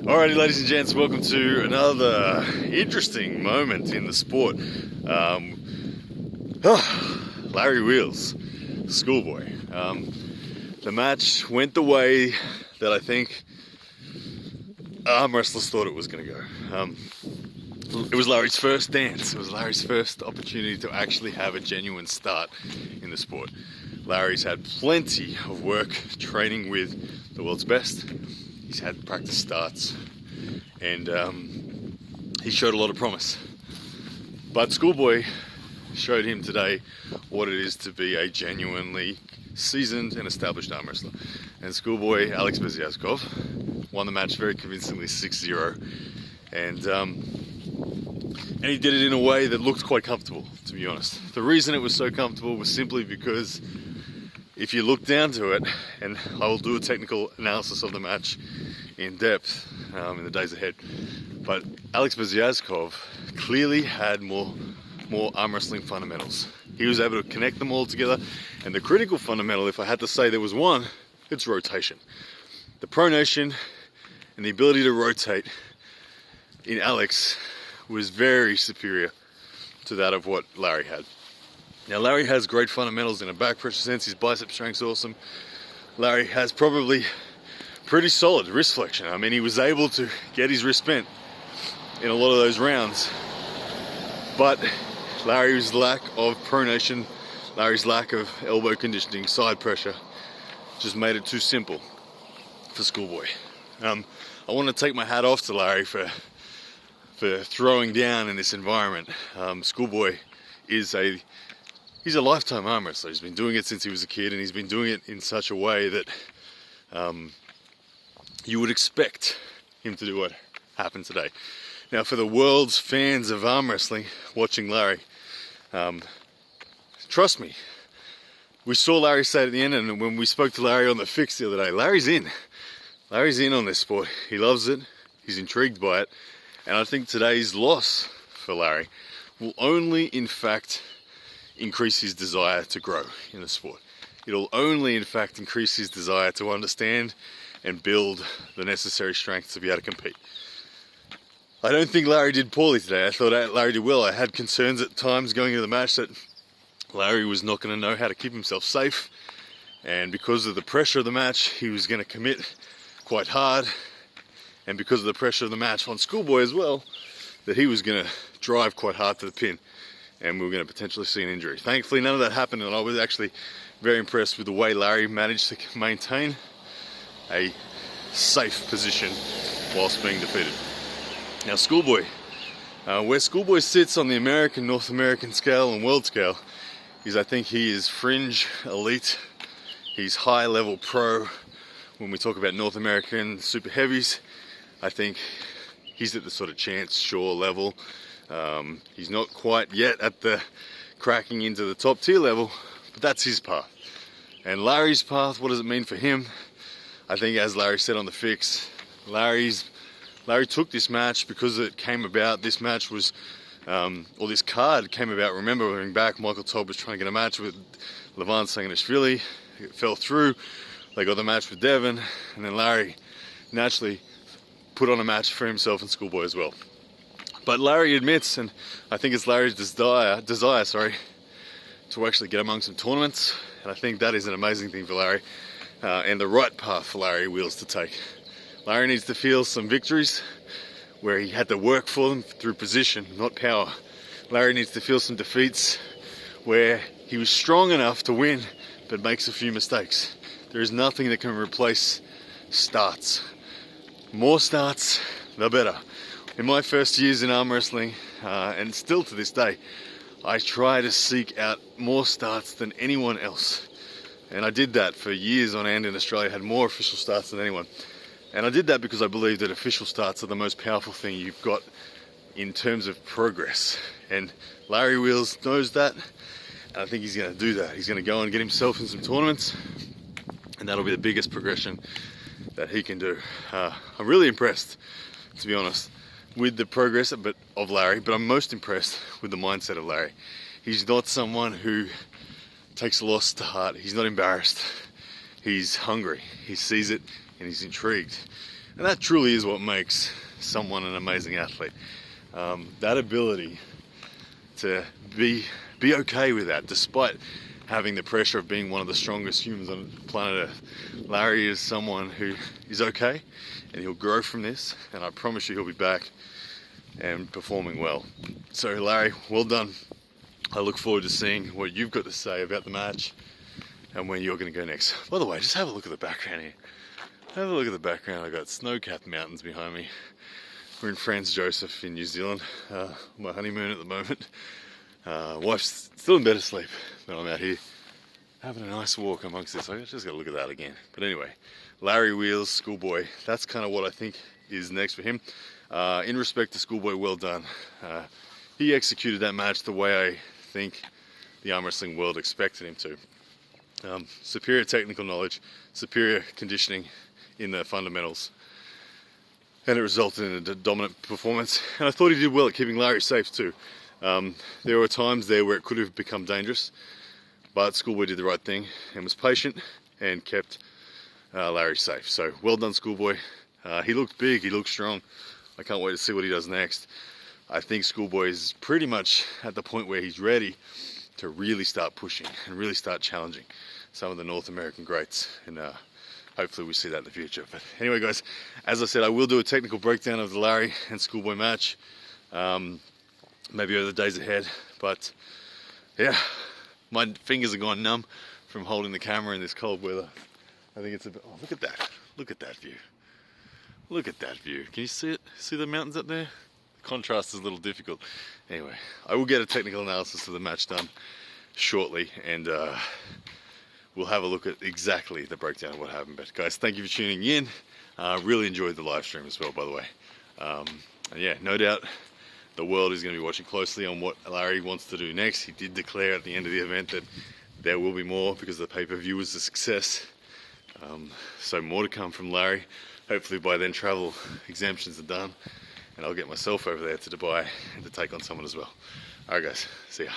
Alrighty, ladies and gents, welcome to another interesting moment in the sport. Larry Wheels, Schoolboy. The match went the way that I think arm wrestlers thought it was going to go. It was Larry's first dance. It was Larry's first opportunity to actually have a genuine start in the sport. Larry's had plenty of work training with the world's best. He's had practice starts and he showed a lot of promise. But Schoolboy showed him today what it is to be a genuinely seasoned and established arm wrestler. And Schoolboy, Alex Beziazkov, won the match very convincingly 6-0. And he did it in a way that looked quite comfortable, to be honest. The reason it was so comfortable was simply because if you look down to it, and I will do a technical analysis of the match in depth in the days ahead, but Alex Beziazkov clearly had more arm wrestling fundamentals. He was able to connect them all together, and the critical fundamental, if I had to say there was one, it's rotation. The pronation and the ability to rotate in Alex was very superior to that of what Larry had. Now, Larry has great fundamentals in a back pressure sense. His bicep strength's awesome. Larry has probably pretty solid wrist flexion. I mean, he was able to get his wrist bent in a lot of those rounds. But Larry's lack of pronation, Larry's lack of elbow conditioning, side pressure, just made it too simple for Schoolboy. I want to take my hat off to Larry for throwing down in this environment. Schoolboy is he's a lifetime arm wrestler. He's been doing it since he was a kid, and he's been doing it in such a way that you would expect him to do what happened today. Now, for the world's fans of arm wrestling watching Larry, trust me, we saw Larry say at the end, and when we spoke to Larry on the fix the other day, Larry's in. Larry's in on this sport. He loves it. He's intrigued by it. And I think today's loss for Larry will only, in fact, increase his desire to grow in the sport. It'll only, in fact, increase his desire to understand and build the necessary strength to be able to compete. I don't think Larry did poorly today. I thought Larry did well. I had concerns at times going into the match that Larry was not going to know how to keep himself safe. And because of the pressure of the match, he was going to commit quite hard. And because of the pressure of the match on Schoolboy as well, that he was going to drive quite hard to the pin, and we were going to potentially see an injury. Thankfully, none of that happened, and I was actually very impressed with the way Larry managed to maintain a safe position whilst being defeated. Now, Schoolboy, where Schoolboy sits on the American, North American scale and world scale is, I think he is fringe elite. He's high level pro. When we talk about North American super heavies, I think he's at the sort of Chance Shaw level. He's not quite yet at the cracking into the top tier level, but that's his path. And Larry's path, what does it mean for him? I think, as Larry said on the fix, Larry took this match because it came about. This match was, or this card came about, remembering back, Michael Todd was trying to get a match with Levan Sanganishvili. It fell through. They got the match with Devon, and then Larry naturally put on a match for himself and Schoolboy as well. But Larry admits, and I think it's Larry's desire, to actually get among some tournaments, and I think that is an amazing thing for Larry, and the right path for Larry Wheels to take. Larry needs to feel some victories where he had to work for them through position, not power. Larry needs to feel some defeats where he was strong enough to win, but makes a few mistakes. There is nothing that can replace starts. More starts, the better. In my first years in arm wrestling, and still to this day, I try to seek out more starts than anyone else. And I did that for years on end in Australia, had more official starts than anyone. And I did that because I believe that official starts are the most powerful thing you've got in terms of progress. And Larry Wheels knows that, and I think he's going to do that. He's going to go and get himself in some tournaments, and that'll be the biggest progression that he can do. I'm really impressed, to be honest, with the progress of Larry, but I'm most impressed with the mindset of Larry. He's not someone who takes a loss to heart. He's not embarrassed. He's hungry. He sees it and he's intrigued. And that truly is what makes someone an amazing athlete. That ability to be okay with that, despite having the pressure of being one of the strongest humans on planet Earth. Larry is someone who is okay, and he'll grow from this, and I promise you he'll be back and performing well. So Larry, well done. I look forward to seeing what you've got to say about the match and when you're going to go next. By the way, just have a look at the background here. Have a look at the background. I've got snow-capped mountains behind me. We're in Franz Josef in New Zealand, my honeymoon at the moment. Wife's still in better sleep, but I'm out here having a nice walk amongst this. I just got to look at that again. But anyway, Larry Wheels, Schoolboy, that's kind of what I think is next for him. In respect to Schoolboy, well done. He executed that match the way I think the arm wrestling world expected him to. Superior technical knowledge, superior conditioning in the fundamentals, and it resulted in a dominant performance. And I thought he did well at keeping Larry safe too. There were times there where it could have become dangerous, but Schoolboy did the right thing and was patient and kept Larry safe. So well done, Schoolboy. He looked big, he looked strong. I can't wait to see what he does next. I think Schoolboy is pretty much at the point where he's ready to really start pushing and really start challenging some of the North American greats, and hopefully we see that in the future. But anyway guys, as I said, I will do a technical breakdown of the Larry and Schoolboy match, maybe over the days ahead. But yeah, my fingers are gone numb from holding the camera in this cold weather. I think it's a bit, oh, look at that view. Look at that view. Can you see it? See the mountains up there? The contrast is a little difficult. Anyway, I will get a technical analysis of the match done shortly, and we'll have a look at exactly the breakdown of what happened. But guys, thank you for tuning in. Really enjoyed the live stream as well, by the way. And yeah, no doubt the world is going to be watching closely on what Larry wants to do next. He did declare at the end of the event that there will be more because the pay-per-view was a success. So more to come from Larry. Hopefully by then travel exemptions are done, and I'll get myself over there to Dubai and to take on someone as well. Alright guys, see ya.